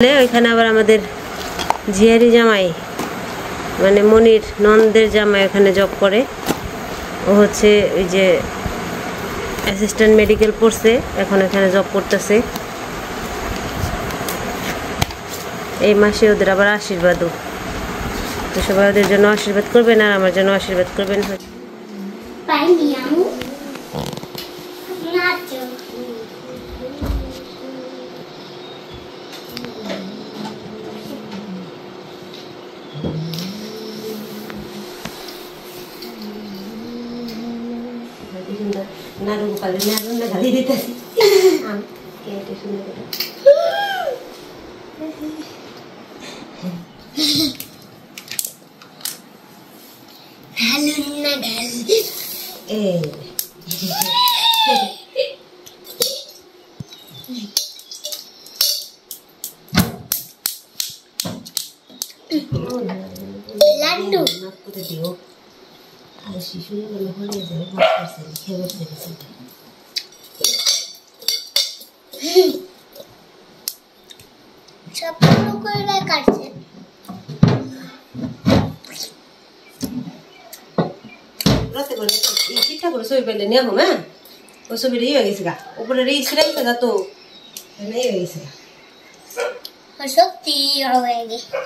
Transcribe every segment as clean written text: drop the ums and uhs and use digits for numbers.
ওইখানে আবার আমাদের জিয়ারি জামাই মানে মনির নন্দের জামাই ওখানে জব করে। ও হচ্ছে ওই যে অ্যাসিস্ট্যান্ট মেডিকেল পড়ছে, এখন এখানে জব করতেছে। এই মাসে ওদের আবার আশীর্বাদও, তো সবাই ওদের জন্য আশীর্বাদ করবেন আর আমার জন্য আশীর্বাদ করবেন। নাড়ু গোপালের নাড়ু না গালি দিতেছি শুনে লাড্ডু নাকতে দিও আর শিশু হলে হয়ে যাবে ভাত করছে খেয়ে বসে গেছে। সবগুলো করে কাটছে রাতে বলে এই চিঠা করে ছবি পেলে নিয়ে হ্যাঁ ওই ছবিটা হয়ে গেছে গা উপরে রিস রাইছে গা তো হয়ে গেছে সত্যি হয়ে গেছে।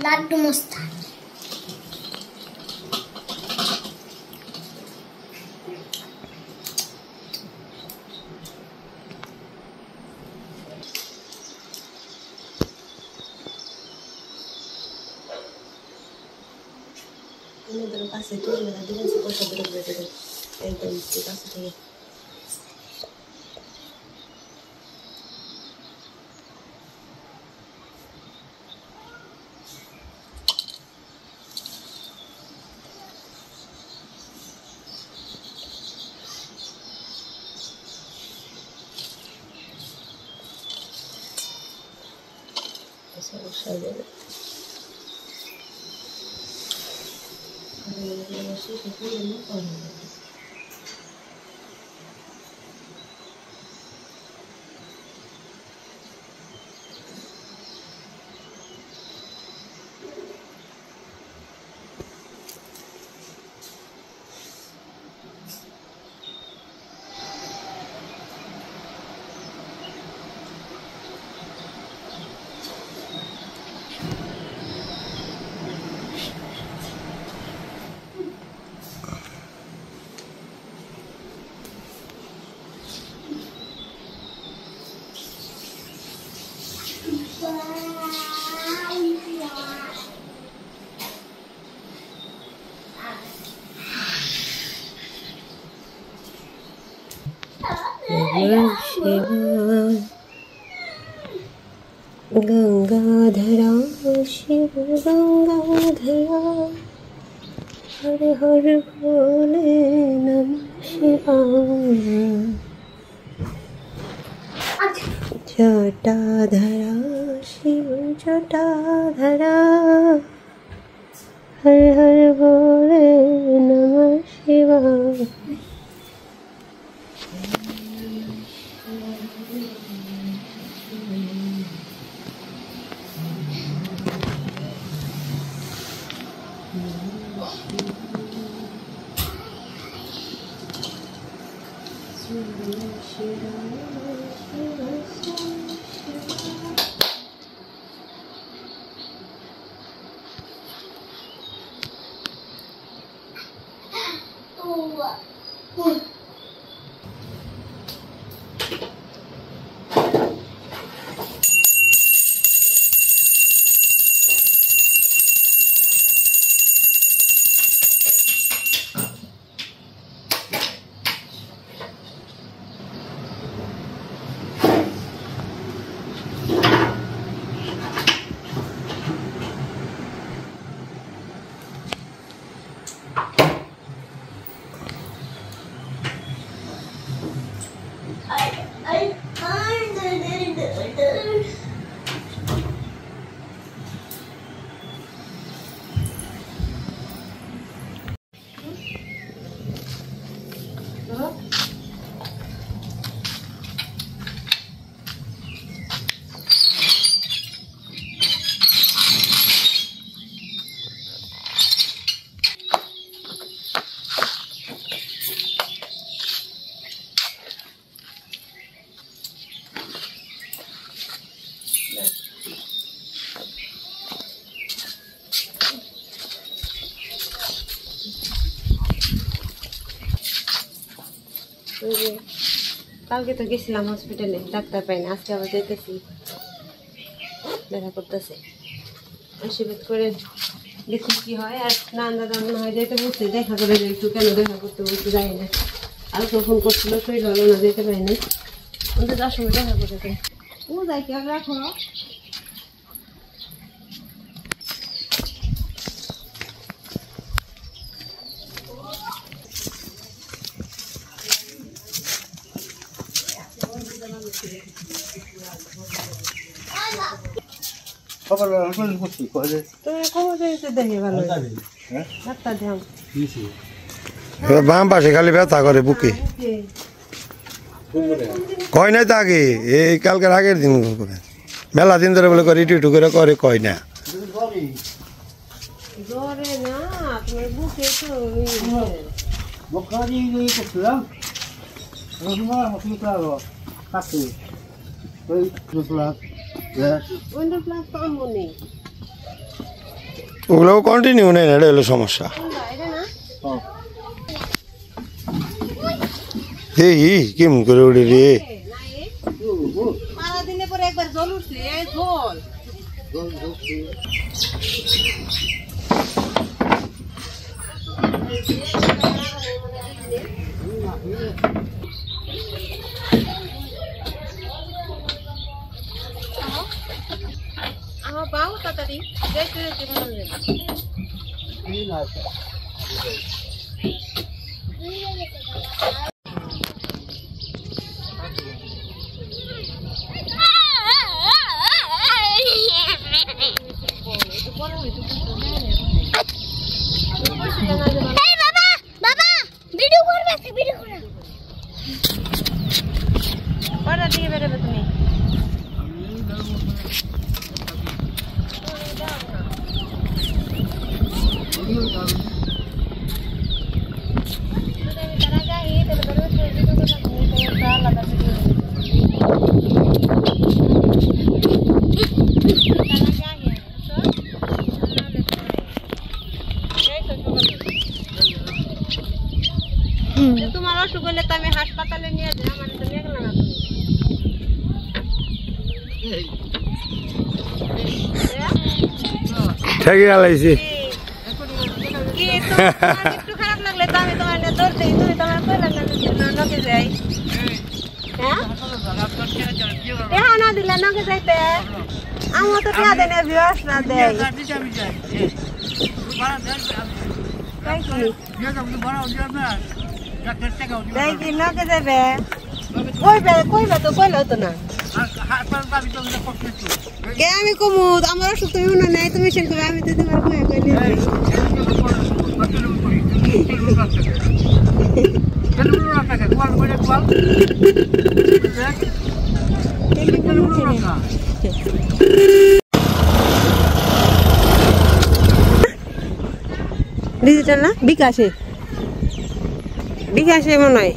লাড্ডু মস্তান কাছে তুলে দিবেন কত দূরে দেবেন একদম কাছে থেকে সমস্যা যাবে गंगाधरा शिव गंगाधरा हर हर भोले नमः शिवाय जटाधरा शिव जटाधरा हर हर भोले नमः शिवाय কালকে তো গেছিলাম হসপিটালে, ডাক্তার পাইনি, আজকে আবার যেতেছি, দেখা করতেছে। আশীর্বাদ করে দেখুন কি হয়। আর নান দাদা মনে হয় যেতে বলছে, দেখা করে একটু কেন দেখা করতে বলতে যাই না। কালকে ফোন করছিল, শরীর ভালো না, যেতে পারিনি। ওদের যার সময় দেখা করতে ও যাই কি আর রাখো। বাম পাশে খালি ব্যথা করে বুকে, কয় নাই তো আগে, এই কালকের আগের দিন করে মেলা দিন ধরে বলে করে ইটু করে করে, কয় না ওগুলো কন্টিনিউ নেই না, এটা হলো সমস্যা। এই কেমন করে উঠে রে, আমার বাবু তাড়াতাড়ি তুমি তোমার অসুখ হলে তো আমি হাসপাতালে নিয়ে যাই, আমার তো মেঘলা না। ঠেকে গেলাইছি একটু খারাপ লাগলে তো আমি তোমার ধরতে, তুমি তোমার নকে যাই। হ্যাঁ না দিলে নকে যাইতে আমার তো টিয়া দেয় না, ভিউয়ার্স না দেয়। নকে যাবে কইবে তো কইলে হতো না। আমি কমু আমার ওষুধ তুমি মনে নেই, তুমি সেল করবে, আমি তো তোমার কয়ে কইলে ডিজিটাল না, বিকাশে বিকাশে মনে হয়।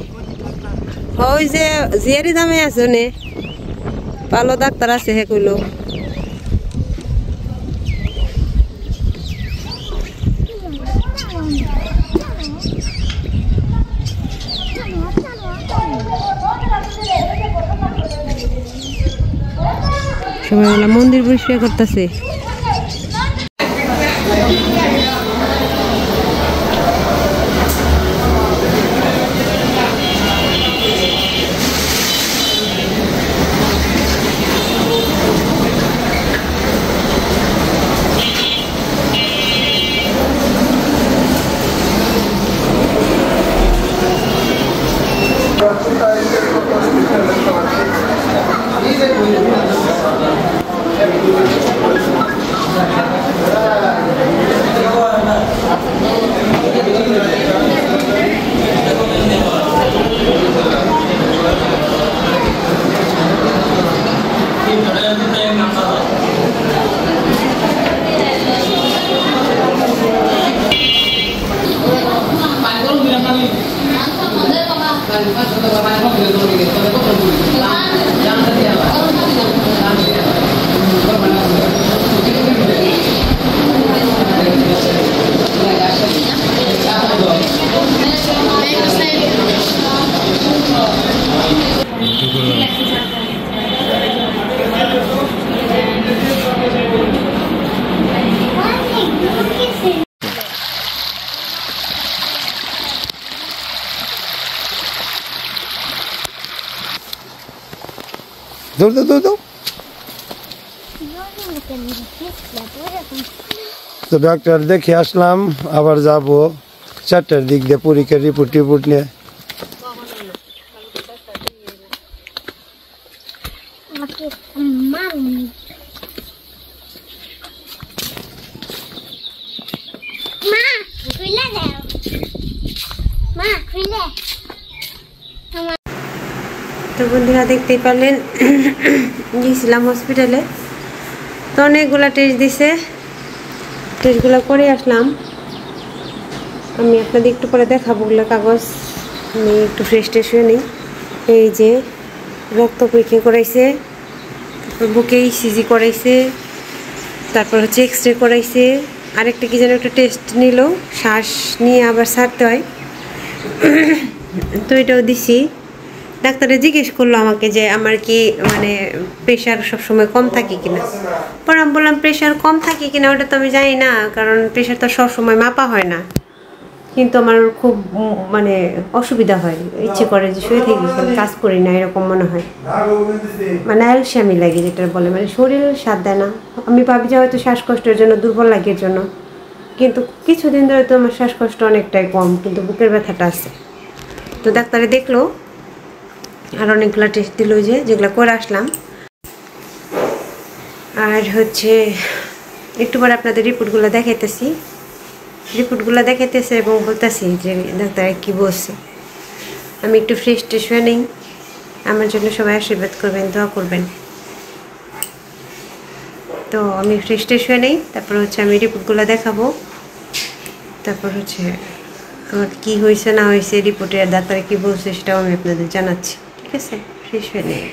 ওই যে জিয়ারি দামে আছে নে, ভালো ডাক্তার আছে, হে কইলো। সবাই মন্দির পরিষ্কার করতেছে। দৌড় তো ডাক্তার দেখে আসলাম, আবার যাব 4টার দিক দিয়ে পরীক্ষার রিপোর্ট নিয়ে। তো বন্ধুরা দেখতেই পারলেন গিয়েছিলাম হসপিটালে, তো অনেকগুলো টেস্ট দিছে, টেস্টগুলো করে আসলাম। আমি আপনাদের একটু পরে দেখাবো ওগুলো কাগজ, আমি একটু ফ্রেশ ট্রেশ হয়ে নিই। এই যে রক্ত পরীক্ষা করাইছে, তারপর বুকে ইসিজি করাইছে, তারপর হচ্ছে এক্স রে করাইছে, আরেকটা কি যেন একটা টেস্ট নিল, শ্বাস নিয়ে আবার ছাড়তে হয়, তো এটাও দিছি। ডাক্তারে জিজ্ঞেস করলো আমাকে যে আমার কি মানে প্রেশার সবসময় কম থাকে কিনা। পরে আমি বললাম প্রেশার কম থাকে কিনা ওটা তো আমি জানি না, কারণ প্রেশার তো সবসময় মাপা হয় না, কিন্তু আমার খুব মানে অসুবিধা হয়, ইচ্ছে করে যে শুয়ে থাকি, কাজ করি না, এরকম মনে হয়, মানে আলস্যামি লাগে যেটা বলে, মানে শরীর সাথ দেয় না। আমি ভাবি যে হয়তো শ্বাসকষ্টের জন্য, দুর্বল লাগের জন্য, কিন্তু কিছুদিন ধরে তো আমার শ্বাসকষ্ট অনেকটাই কম, কিন্তু বুকের ব্যথাটা আছে। তো ডাক্তারে দেখলো আর অনেকগুলো টেস্ট দিল, যেগুলো করে আসলাম। আর হচ্ছে একটু পরে আপনাদের রিপোর্টগুলো দেখাইতেছে এবং বলতেছি যে ডাক্তার কী বলছে। আমি একটু ফ্রেশ ট্রেশ হয়ে নেই, আমার জন্য সবাই আশীর্বাদ করবেন, দোয়া করবেন। তো আমি ফ্রেশ ট্রেশ হয়ে নেই, তারপর হচ্ছে আমি রিপোর্টগুলো দেখাবো, তারপর হচ্ছে আমার কী হয়েছে না হয়েছে রিপোর্টে আর ডাক্তারে কী বলছে সেটাও আমি আপনাদের জানাচ্ছি, ঠিক আছে? ফ্রেশ হয়ে নেই।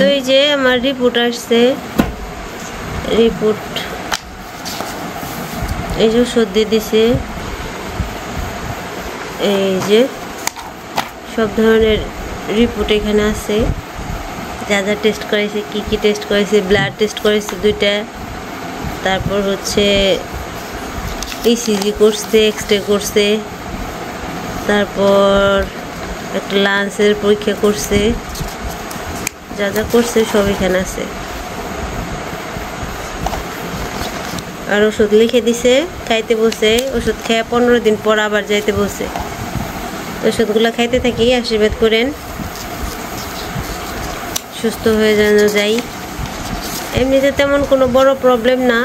তো এই যে আমার রিপোর্ট আসছে, রিপোর্ট এই যে ওষুধ দিয়ে দিছে, এই যে সব ধরনের রিপোর্ট এখানে আছে, যা যা টেস্ট করেছে, কি টেস্ট করেছে, ব্লাড টেস্ট করেছে 2টা, তারপর হচ্ছে ইসিজি করছে, এক্স-রে করছে, তারপর একটা লাঞ্চের পরীক্ষা করছে, যা যা করছে সব এখানে আছে। আর ওষুধ লিখে দিছে, খাইতে বসে, ওষুধ খেয়ে 15 দিন পর আবার যাইতে বসে। ওষুধগুলো খাইতে থাকি, আশীর্বাদ করেন সুস্থ হয়ে যেন যাই। এমনিতে তেমন কোনো বড় প্রবলেম না,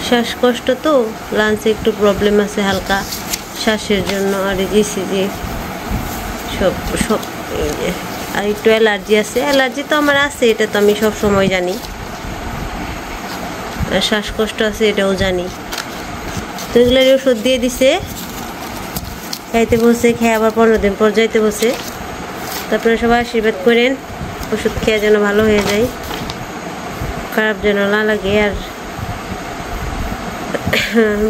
শ্বাসকষ্ট তো, লাঞ্চে একটু প্রবলেম আছে হালকা শ্বাসের জন্য, আর ইসিজি সব আর একটু অ্যালার্জি আছে, অ্যালার্জি তো আমার আছে, এটা তো আমি সব সময় জানি, আর শ্বাসকষ্ট আছে এটাও জানি। তো এগুলোর ওষুধ দিয়ে দিছে, খাইতে বসে, খেয়ে আবার 15 দিন পর যাইতে বসে। তারপরে সবাই আশীর্বাদ করেন ওষুধ খেয়ে যেন ভালো হয়ে যায়, খারাপ যেন না লাগে। আর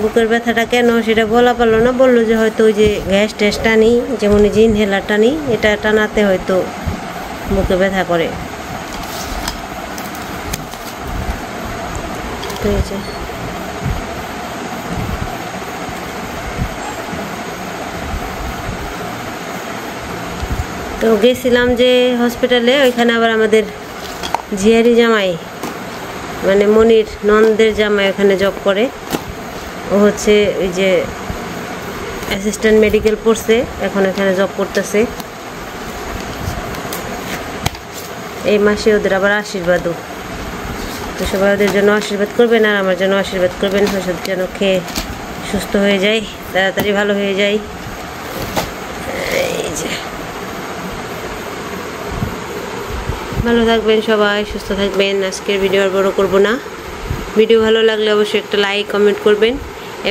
বুকের ব্যথাটা কেন সেটা বলা পারলো না, বললো যে হয়তো ওই যে গ্যাস ট্যাস টানি, যেমন যে ইনহেলার টানি, এটা টানাতে হয়তো বুকে ব্যথা করে। তো গেছিলাম যে হসপিটালে, ওইখানে আবার আমাদের ঝিয়ারি জামাই মানে মনির নন্দের জামাই ওখানে জব করে, ও হচ্ছে ওই যে অ্যাসিস্ট্যান্ট মেডিকেল পড়ছে, এখন এখানে জব করতেছে। এই মাসে ওদের আবার আশীর্বাদও, তো সবাই ওদের জন্য আশীর্বাদ করবেন আর আমার জন্য আশীর্বাদ করবেন, ওষুধ যেন খেয়ে সুস্থ হয়ে যায়, তাড়াতাড়ি ভালো হয়ে যায়। এই যে ভালো থাকবেন সবাই, সুস্থ থাকবেন। আজকের ভিডিও আর বড় করব না, ভিডিও ভালো লাগলে অবশ্যই একটা লাইক কমেন্ট করবেন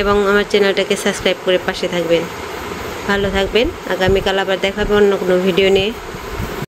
এবং আমার চ্যানেলটাকে সাবস্ক্রাইব করে পাশে থাকবেন। ভালো থাকবেন, আগামীকাল আবার দেখাবে অন্য কোনো ভিডিও নিয়ে।